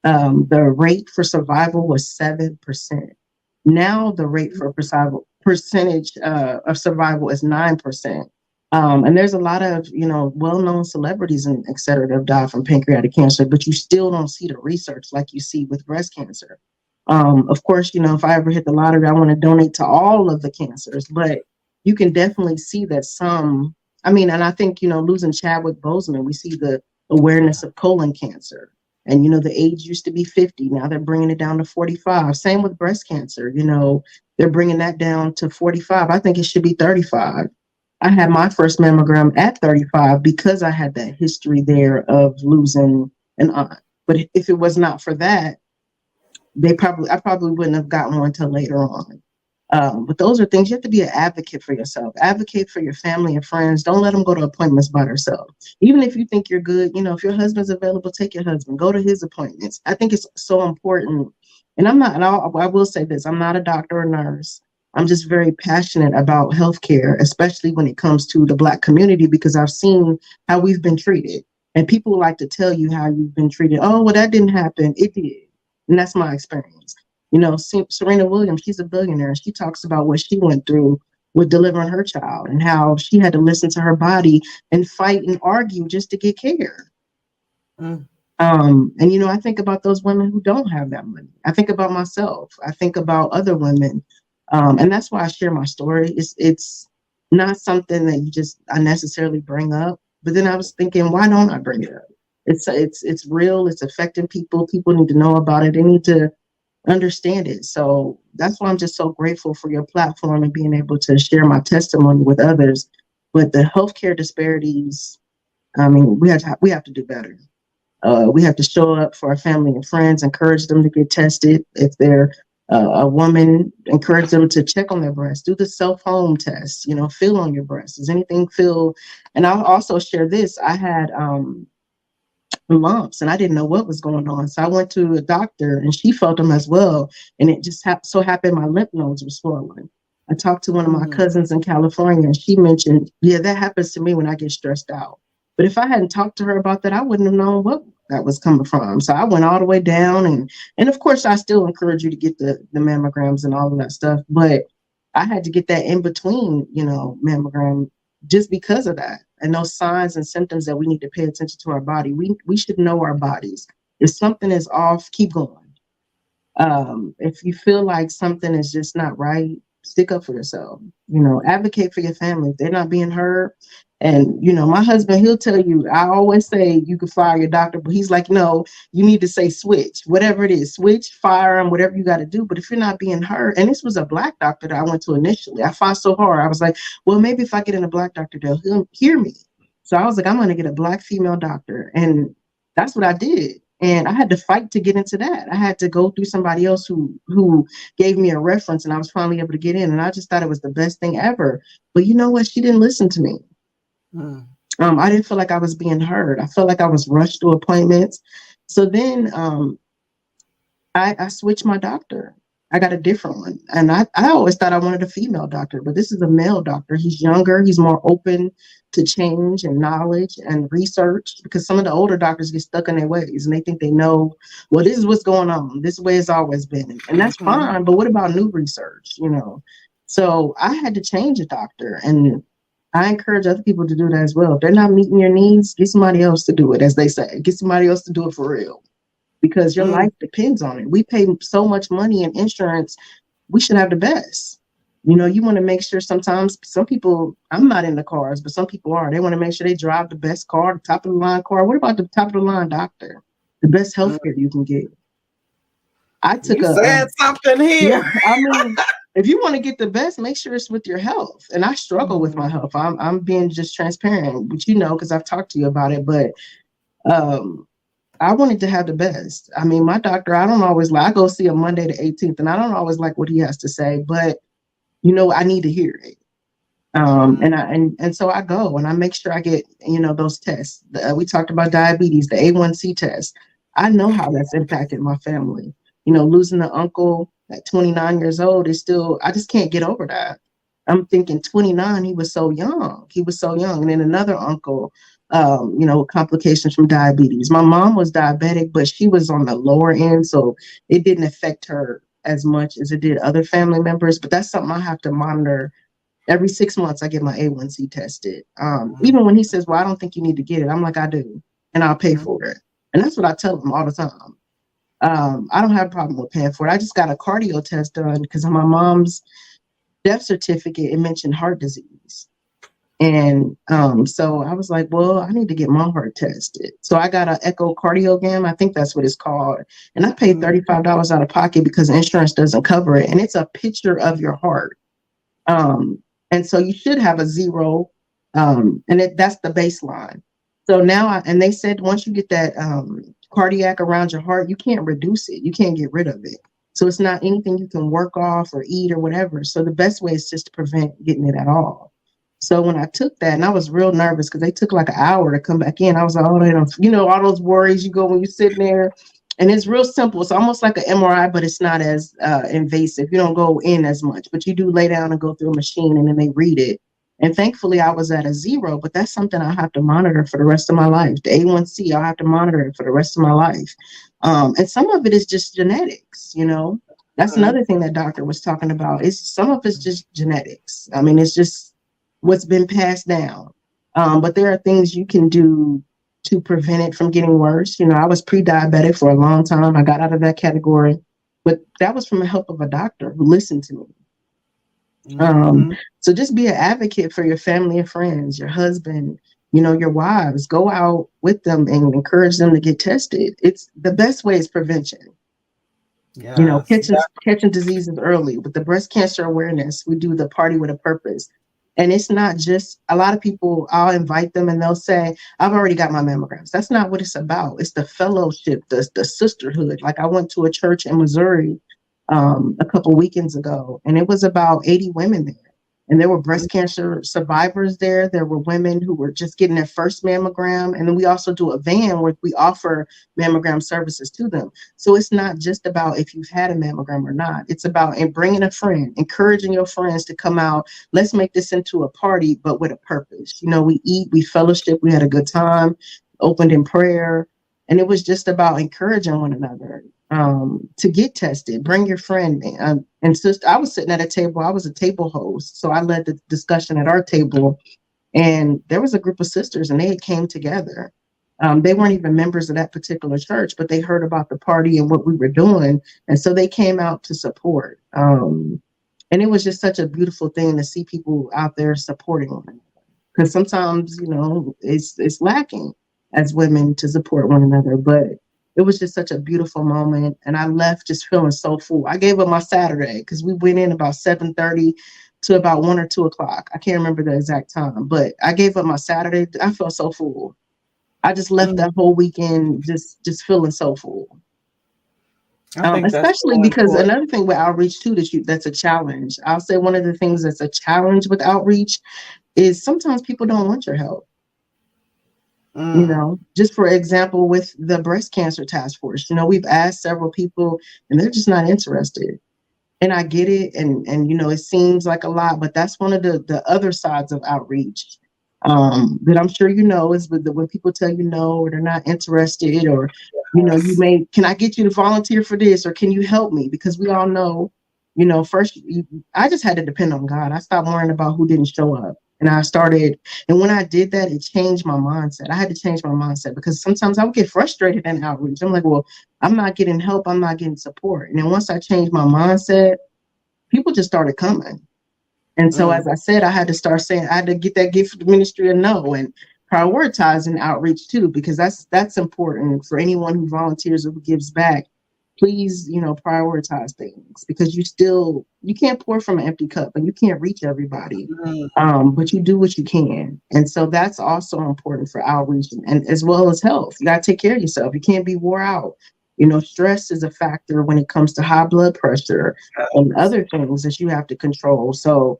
the rate for survival was 7%. Now the rate for percentage of survival is 9%. And there's a lot of, well-known celebrities and et cetera that have died from pancreatic cancer, but you still don't see the research like you see with breast cancer. Of course, if I ever hit the lottery, I want to donate to all of the cancers, but you can definitely see that and I think, losing Chadwick Boseman, we see the awareness of colon cancer. And, the age used to be 50. Now they're bringing it down to 45. Same with breast cancer. They're bringing that down to 45. I think it should be 35. I had my first mammogram at 35 because I had that history there of losing an aunt. But if it was not for that, I probably wouldn't have gotten one until later on. But those are things you have to be an advocate for yourself. Advocate for your family and friends. Don't let them go to appointments by themselves. Even if you think you're good, if your husband's available, take your husband. Go to his appointments. I think it's so important. And I will say this, I'm not a doctor or nurse. I'm just very passionate about healthcare, especially when it comes to the Black community, because I've seen how we've been treated. And people like to tell you how you've been treated. Oh, well, that didn't happen. It did. And that's my experience. Serena Williams, she's a billionaire. She talks about what she went through with delivering her child and how she had to listen to her body and fight and argue just to get care. And, I think about those women who don't have that money. I think about myself. I think about other women. And that's why I share my story. It's not something that I necessarily bring up. But then I was thinking, why don't I bring it up? It's real. It's affecting people. People need to know about it. They need to understand it. So that's why I'm just so grateful for your platform and being able to share my testimony with others. But the healthcare disparities, we have to do better. We have to show up for our family and friends, encourage them to get tested. If they're a woman, encourage them to check on their breasts, do the self-home test, feel on your breast. Does anything feel? And I'll also share this. I had lumps and I didn't know what was going on. So I went to a doctor and she felt them as well. And it just so happened my lymph nodes were swollen. I talked to one of my cousins in California and she mentioned, yeah, that happens to me when I get stressed out. But if I hadn't talked to her about that, I wouldn't have known what that was coming from. So I went all the way down and of course I still encourage you to get the mammograms and all of that stuff. But I had to get that in between, mammogram just because of that. And those signs and symptoms that we need to pay attention to our body. We should know our bodies. If something is off, keep going. If you feel like something is just not right, Stick up for yourself. Advocate for your family if they're not being heard. And my husband, he'll tell you, I always say you can fire your doctor, but he's like, no, you need to say switch, whatever it is, switch, fire him, whatever you got to do. But if you're not being heard, and this was a black doctor that I went to initially, I fought so hard. I was like, well, maybe if I get in a black doctor, they'll hear me. So I was like, I'm going to get a black female doctor. And that's what I did. And I had to fight to get into that. I had to go through somebody else who gave me a reference, and I was finally able to get in. And I just thought it was the best thing ever. But you know what? She didn't listen to me. I didn't feel like I was being heard. I felt like I was rushed to appointments. So then I switched my doctor. I got a different one. And I always thought I wanted a female doctor, but this is a male doctor. He's younger. He's more open to change and knowledge and research, because some of the older doctors get stuck in their ways and they think they know, well, this is what's going on. This way it's always been. And that's fine. But what about new research? So I had to change a doctor, and I encourage other people to do that as well. If they're not meeting your needs, get somebody else to do it, as they say. Get somebody else to do it for real, because your life depends on it. We pay so much money in insurance. We should have the best. You want to make sure. Sometimes some people, I'm not in the cars, but some people are. They want to make sure they drive the best car, the top of the line car. What about the top of the line doctor? The best healthcare you can get. I took said something here. Yeah, I mean, if you want to get the best, make sure it's with your health. And I struggle with my health. I'm being just transparent, but because I've talked to you about it. But I wanted to have the best. I mean, my doctor, I don't always like. I go see him Monday the 18th, and I don't always like what he has to say, but I need to hear it. And so I go and I make sure I get those tests. We talked about diabetes, the A1C test. I know how that's impacted my family. Losing an uncle at 29 years old is still, I just can't get over that. I'm thinking 29, he was so young. And then another uncle, complications from diabetes. My mom was diabetic, but she was on the lower end, so it didn't affect her as much as it did other family members. But that's something I have to monitor. Every 6 months, I get my A1C tested. Even when he says, well, I don't think you need to get it, I'm like, I do, and I'll pay for it. And that's what I tell him all the time. I don't have a problem with paying for it. I just got a cardio test done because on my mom's death certificate, it mentioned heart disease. And so I was like, well, I need to get my heart tested. So I got an echocardiogram. I think that's what it's called. And I paid $35 out of pocket because insurance doesn't cover it. And it's a picture of your heart. And so you should have a 0. And that's the baseline. So now, and they said, once you get that cardiac around your heart, you can't reduce it. You can't get rid of it. So it's not anything you can work off or eat or whatever. So the best way is just to prevent getting it at all. So when I took that, and I was real nervous because they took like an hour to come back in. I was like, oh, they don't, all those worries you go when you're sitting there. And it's real simple. It's almost like an MRI, but it's not as invasive. You don't go in as much, but you do lay down and go through a machine, and then they read it. And thankfully, I was at a 0, but that's something I have to monitor for the rest of my life. The A1C, I'll have to monitor it for the rest of my life. And some of it is just genetics, That's another thing that doctor was talking about. Some of it's just genetics. I mean, it's just what's been passed down. But there are things you can do to prevent it from getting worse. I was pre-diabetic for a long time. I got out of that category, but that was from the help of a doctor who listened to me. So just be an advocate for your family and friends, your husband, your wives. Go out with them and encourage them to get tested. It's the best way is prevention. Yes, catching diseases early. With the breast cancer awareness, we do the Party with a Purpose. And it's not just, a lot of people, I'll invite them and they'll say, I've already got my mammograms. That's not what it's about. It's the fellowship, the sisterhood. Like I went to a church in Missouri a couple weekends ago, and it was about 80 women there. And there were breast cancer survivors there. There were women who were just getting their first mammogram. And then we also do a van where we offer mammogram services to them. So it's not just about if you've had a mammogram or not. It's about bringing a friend, encouraging your friends to come out. Let's make this into a party, but with a purpose. We eat, we fellowship, we had a good time, opened in prayer. And it was just about encouraging one another to get tested. Bring your friend. And sister, I was sitting at a table. I was a table host. So I led the discussion at our table. And there was a group of sisters, and they came together. They weren't even members of that particular church, but they heard about the party and what we were doing. And so they came out to support. And it was just such a beautiful thing to see people out there supporting one another. Because sometimes, it's lacking as women to support one another. But it was just such a beautiful moment, and I left just feeling so full. I gave up my Saturday because we went in about 7:30 to about 1 or 2 o'clock. I can't remember the exact time, but I gave up my Saturday. I felt so full. I just left that Mm, whole weekend just feeling so full. I think that's Especially so because important. another thing with outreach too that's a challenge. I'll say one of the things that's a challenge with outreach is sometimes people don't want your help. Mm, Just for example, with the breast cancer task force, we've asked several people and they're just not interested. And I get it, and it seems like a lot, but that's one of the other sides of outreach. That I'm sure is when people tell you no, or they're not interested, or you yes. may, can I get you to volunteer for this, or can you help me? Because we all know, first I just had to depend on God. I stopped worrying about who didn't show up, and I started. And when I did that, it changed my mindset. I had to change my mindset because sometimes I would get frustrated in outreach. I'm like, well, I'm not getting help. I'm not getting support. And then once I changed my mindset, people just started coming. And so, Mm, as I said, I had to start saying, I had to get that gift of the ministry of no, and prioritizing outreach too, because that's important for anyone who volunteers or who gives back. Please, prioritize things, because you can't pour from an empty cup, and you can't reach everybody. mm, But you do what you can. And so that's also important for outreach, and as well as health. You got to take care of yourself. You can't be wore out. Stress is a factor when it comes to high blood pressure and yes. other things that you have to control. So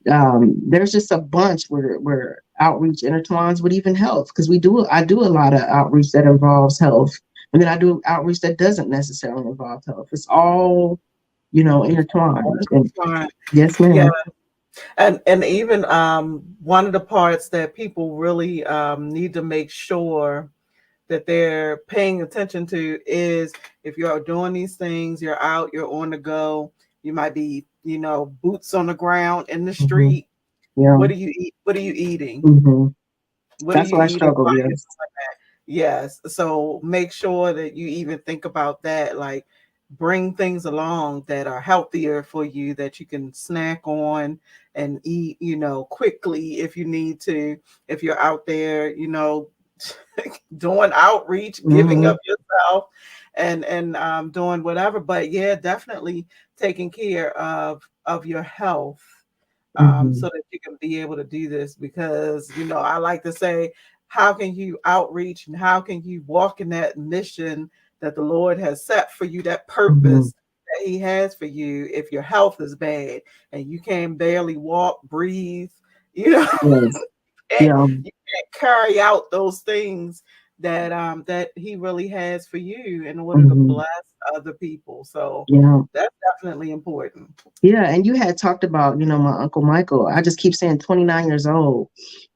there's just a bunch where outreach intertwines with even health, because I do a lot of outreach that involves health, and then I do outreach that doesn't necessarily involve health. It's all intertwined. And Fine. yes, Yeah. ma'am. And even one of the parts that people really need to make sure that they're paying attention to is, if you're doing these things, you're out, you're on the go, you might be, boots on the ground in the Hmm. street. Yeah. What do you eat? What are you eating? Hmm. What are That's you what I eating struggle while with. you're doing that? Yes. So make sure that you even think about that. Like, bring things along that are healthier for you, that you can snack on and eat, quickly if you need to. If you're out there, doing outreach, giving Hmm. up yourself, and doing whatever. But yeah, definitely taking care of your health, Hmm. so that you can be able to do this. Because I like to say, how can you outreach and how can you walk in that mission that the Lord has set for you, that Hmm. purpose that He has for you, if your health is bad and you can barely walk, breathe, you know, Yes. and Yeah. you can't carry out those things that He really has for you in order to Hmm. bless other people. So Yeah. that's definitely important. Yeah, and you had talked about, my Uncle Michael. I just keep saying 29 years old.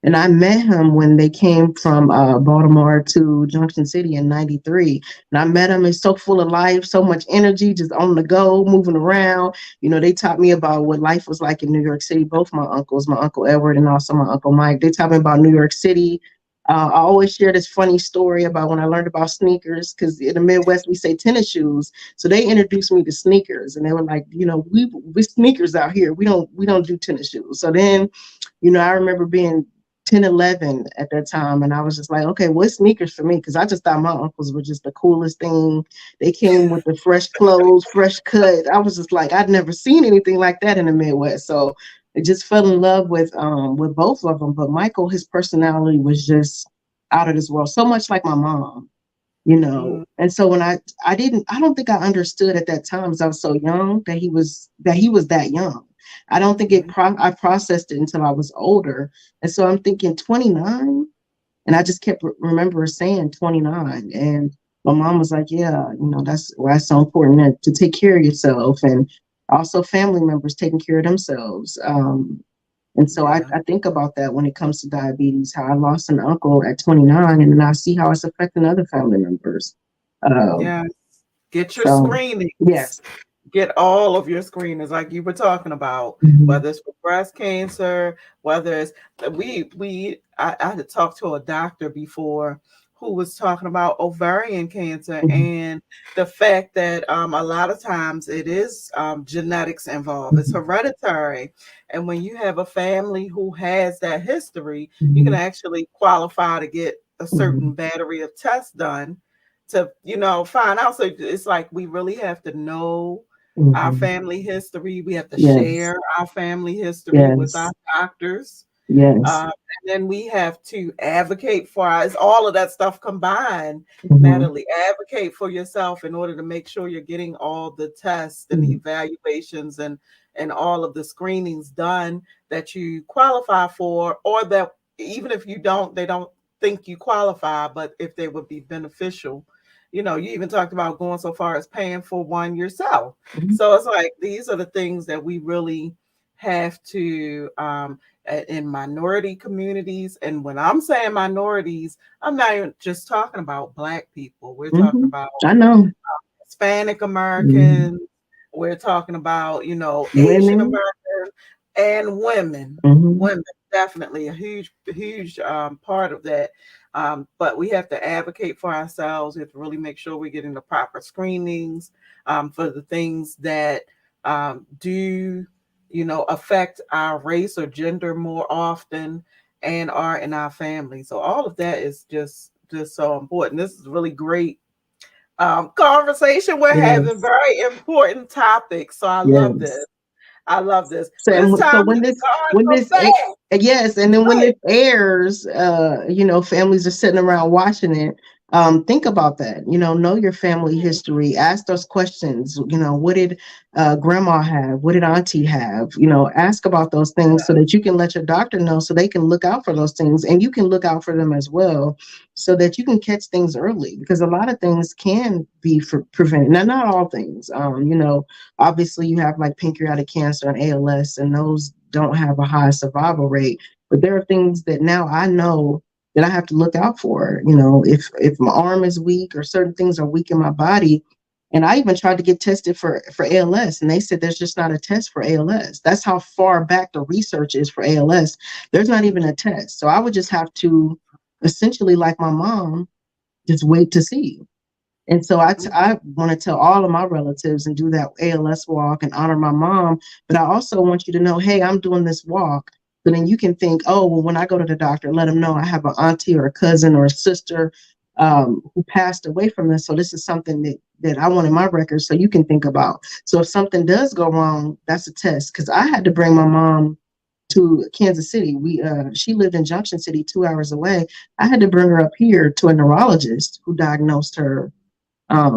And I met him when they came from Baltimore to Junction City in 93. And I met him. He's so full of life, so much energy, just on the go, moving around. They taught me about what life was like in New York City. Both my uncles, my Uncle Edward and also my Uncle Mike, they taught me about New York City. I always share this funny story about when I learned about sneakers, because in the Midwest, we say tennis shoes. So they introduced me to sneakers, and they were like, we sneakers out here. We don't do tennis shoes. So then, I remember being 10, 11 at that time, and I was just like, okay, what's sneakers for me? Because I just thought my uncles were just the coolest thing. They came with the fresh clothes, fresh cut. I was just like, I'd never seen anything like that in the Midwest. So I just fell in love with both of them. But Michael, his personality was just out of this world, so much like my mom. Mm, And so when I don't think I understood at that time, as I was so young, that he was that young. I don't think mm, I processed it until I was older. And so I'm thinking 29, and I just kept remember saying 29. And my mom was like, yeah, that's why it's so important to take care of yourself, and also family members taking care of themselves. And so yeah. I think about that when it comes to diabetes, how I lost an uncle at 29, and then I see how it's affecting other family members. Um, Yeah. Get your so, screenings. yes. Get all of your screenings, like you were talking about, Hmm. whether it's for breast cancer, whether it's I had to talk to a doctor before who was talking about ovarian cancer Mhm. and the fact that a lot of times it is genetics involved. It's Mhm. hereditary. And when you have a family who has that history, you can Mhm. actually qualify to get a certain Mhm. battery of tests done to, find out. So it's like we really have to know our Mhm. family history. We have to Yes. share our family history with our Yes. doctors. Yes. And then we have to advocate for us, all of that stuff combined, Mhm. Natalie. Advocate for yourself in order to make sure you're getting all the tests and the Mhm. evaluations and all of the screenings done that you qualify for, or that even if you don't, they don't think you qualify, but if they would be beneficial. You even talked about going so far as paying for one yourself. Mhm. So it's like these are the things that we really have to in minority communities. And when I'm saying minorities, I'm not even just talking about Black people. We're talking Mhm. about I know. Hispanic Mhm. Americans. We're talking about, Asian Women. Americans and women. Mhm. Women, definitely a huge part of that. But we have to advocate for ourselves. We have to really make sure we're getting the proper screenings for the things that do, affect our race or gender more often and are in our family. So all of that is just so important. This is really great conversation we're having, Yes. very important topics. So I love this. Yes. I love this. So, This so time when has this gone when so this fast. yes, and then when Right. this airs, families are sitting around watching it. Think about that. Know your family history. Ask those questions. What did grandma have? What did auntie have? Ask about those things so that you can let your doctor know, so they can look out for those things, and you can look out for them as well, so that you can catch things early. Because a lot of things can be prevented. Now, not all things. Obviously, you have like pancreatic cancer and ALS, and those don't have a high survival rate. But there are things that now I know that I have to look out for. If my arm is weak or certain things are weak in my body, and I even tried to get tested for ALS, and they said there's just not a test for ALS. That's how far back the research is for ALS. There's not even a test. So I would just have to essentially, like my mom, just wait to see. And so I want to tell all of my relatives and do that ALS walk and honor my mom. But I also want you to know, hey, I'm doing this walk. So then you can think, oh, well, when I go to the doctor, let them know I have an auntie or a cousin or a sister who passed away from this. So this is something that I want in my records, so you can think about. So if something does go wrong, that's a test. Because I had to bring my mom to Kansas City. She lived in Junction City, 2 hours away. I had to bring her up here to a neurologist who diagnosed her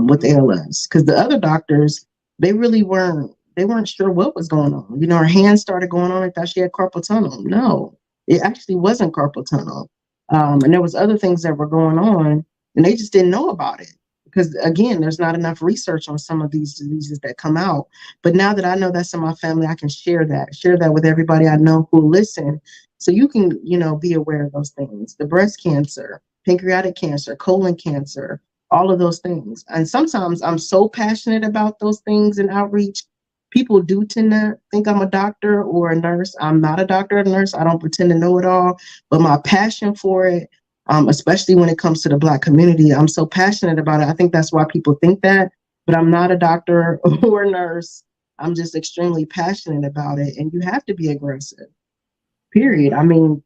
with ALS, because the other doctors, they weren't sure what was going on. Her hands started going on. I thought she had carpal tunnel. No, it actually wasn't carpal tunnel. And there was other things that were going on, and they just didn't know about it, because again, there's not enough research on some of these diseases that come out. But now that I know that's in my family, I can share that with everybody I know who listen, so you can be aware of those things: the breast cancer, pancreatic cancer, colon cancer, all of those things. And sometimes I'm so passionate about those things in outreach, people do tend to think I'm a doctor or a nurse. I'm not a doctor or a nurse. I don't pretend to know it all, but my passion for it, especially when it comes to the Black community, I'm so passionate about it. I think that's why people think that, but I'm not a doctor or a nurse. I'm just extremely passionate about it, and you have to be aggressive. Period. I Mm-hmm. mean,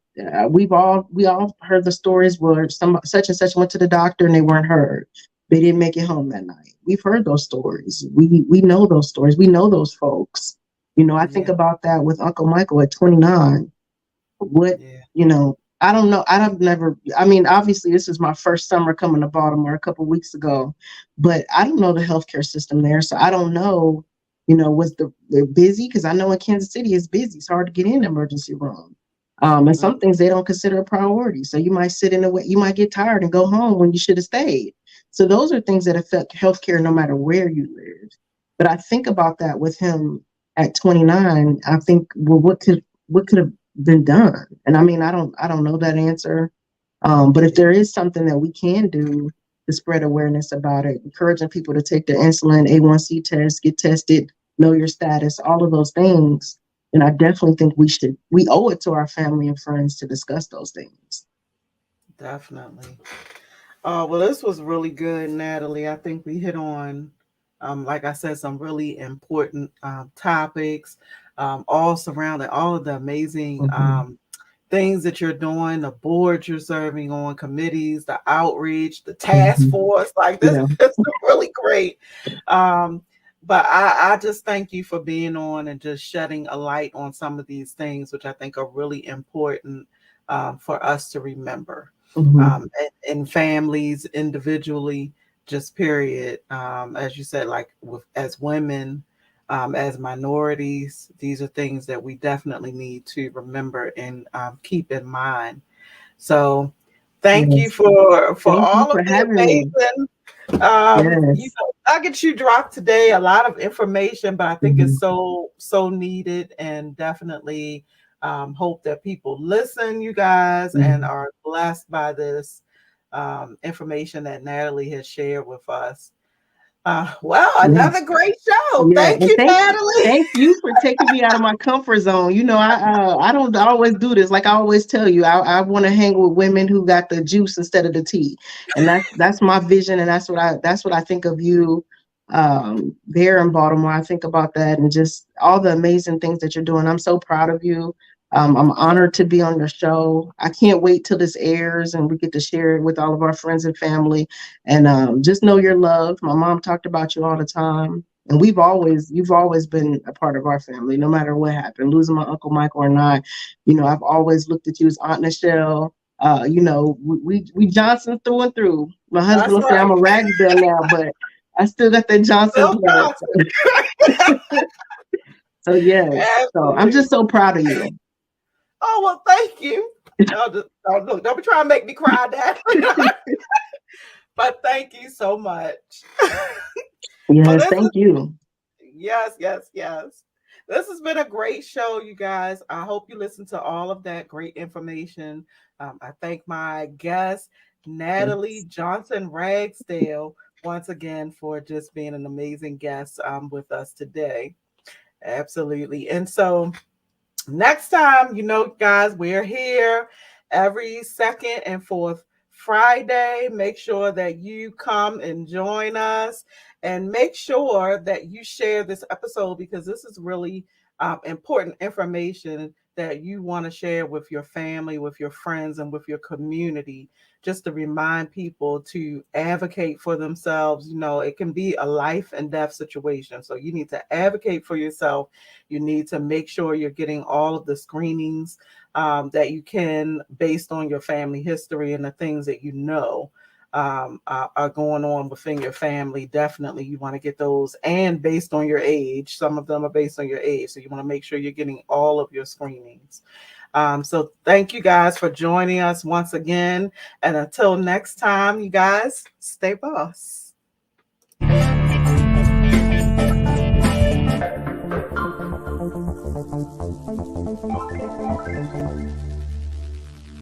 we all heard the stories where some such and such went to the doctor and they weren't heard. They didn't make it home that night. We've heard those stories. We know those stories. We know those folks. I think Yeah. about that with Uncle Michael at 29. What Yeah. I don't know. I've never. I mean, obviously, this is my first summer coming to Baltimore a couple weeks ago, but I don't know the healthcare system there, so I don't know. Was they're busy? Because I know in Kansas City it's busy. It's hard to get in the emergency room. And Mm-hmm. some things they don't consider a priority. So you might sit in the way, you might get tired and go home when you should have stayed. So those are things that affect healthcare no matter where you live. But I think about that with him at 29. I think, well, what could have been done? And I mean, I don't know that answer. But if Yeah. there is something that we can do to spread awareness about it, encouraging people to take their insulin, A1C test, get tested, know your status, all of those things, and I definitely think we owe it to our family and friends to discuss those things. Definitely. Well, this was really good, Natalie. I think we hit on, like I said, some really important topics, all surrounding all of the amazing Hmm. things that you're doing, the boards you're serving on, committees, the outreach, the task Hmm. force. Like this, Yeah. this is really great. Um, but I just thank you for being on and just shedding a light on some of these things, which I think are really important for us to remember Hmm. in families, individually, just period. As you said, like as women, as minorities, these are things that we definitely need to remember and keep in mind. So, thank you Yes. for Thank you all of for the having me. amazing Yes. nuggets you dropped today. A lot of information, but I think Hmm. it's so needed, and definitely hope that people listen, you guys, and Hmm. are blessed by this information that Natalie has shared with us. Well, Yes. another great show. Yeah, Thank and you, Natalie. thank you for taking me out of my comfort zone. I don't always do this. Like I always tell you, I want to hang with women who got the juice instead of the tea, and that's my vision, and that's what I think of you. There in Baltimore, I think about that, and just all the amazing things that you're doing. I'm so proud of you. I'm honored to be on your show. I can't wait till this airs and we get to share it with all of our friends and family. And just know your love. My mom talked about you all the time, and you've always been a part of our family, no matter what happened, losing my Uncle Michael or not. I've always looked at you as Aunt Michelle. We Johnson through and through. My husband That's will say I'm right. a Ragsdale now, but I still got that Johnson Bill blood. Johnson. So yes. So I'm just Absolutely. so proud of you. Oh well, thank you. Look, don't be trying to make me cry, Dad. But thank you so much. Well, Yes, this is thank you. yes, yes, yes. This has been a great show, you guys. I hope you listen to all of that great information. I thank my guest, Natalie Yes. Johnson Ragsdale, once again for just being an amazing guest with us today. Absolutely. And so, next time, guys, we're here every second and fourth Friday. Make sure that you come and join us, and make sure that you share this episode because this is really important information that you want to share with your family, with your friends, and with your community. Just to remind people to advocate for themselves. It can be a life and death situation. So you need to advocate for yourself. You need to make sure you're getting all of the screenings that you can based on your family history and the things that are going on within your family. Definitely, you want to get those, and based on your age. Some of them are based on your age. So you want to make sure you're getting all of your screenings. So thank you guys for joining us once again. And until next time, you guys, stay boss.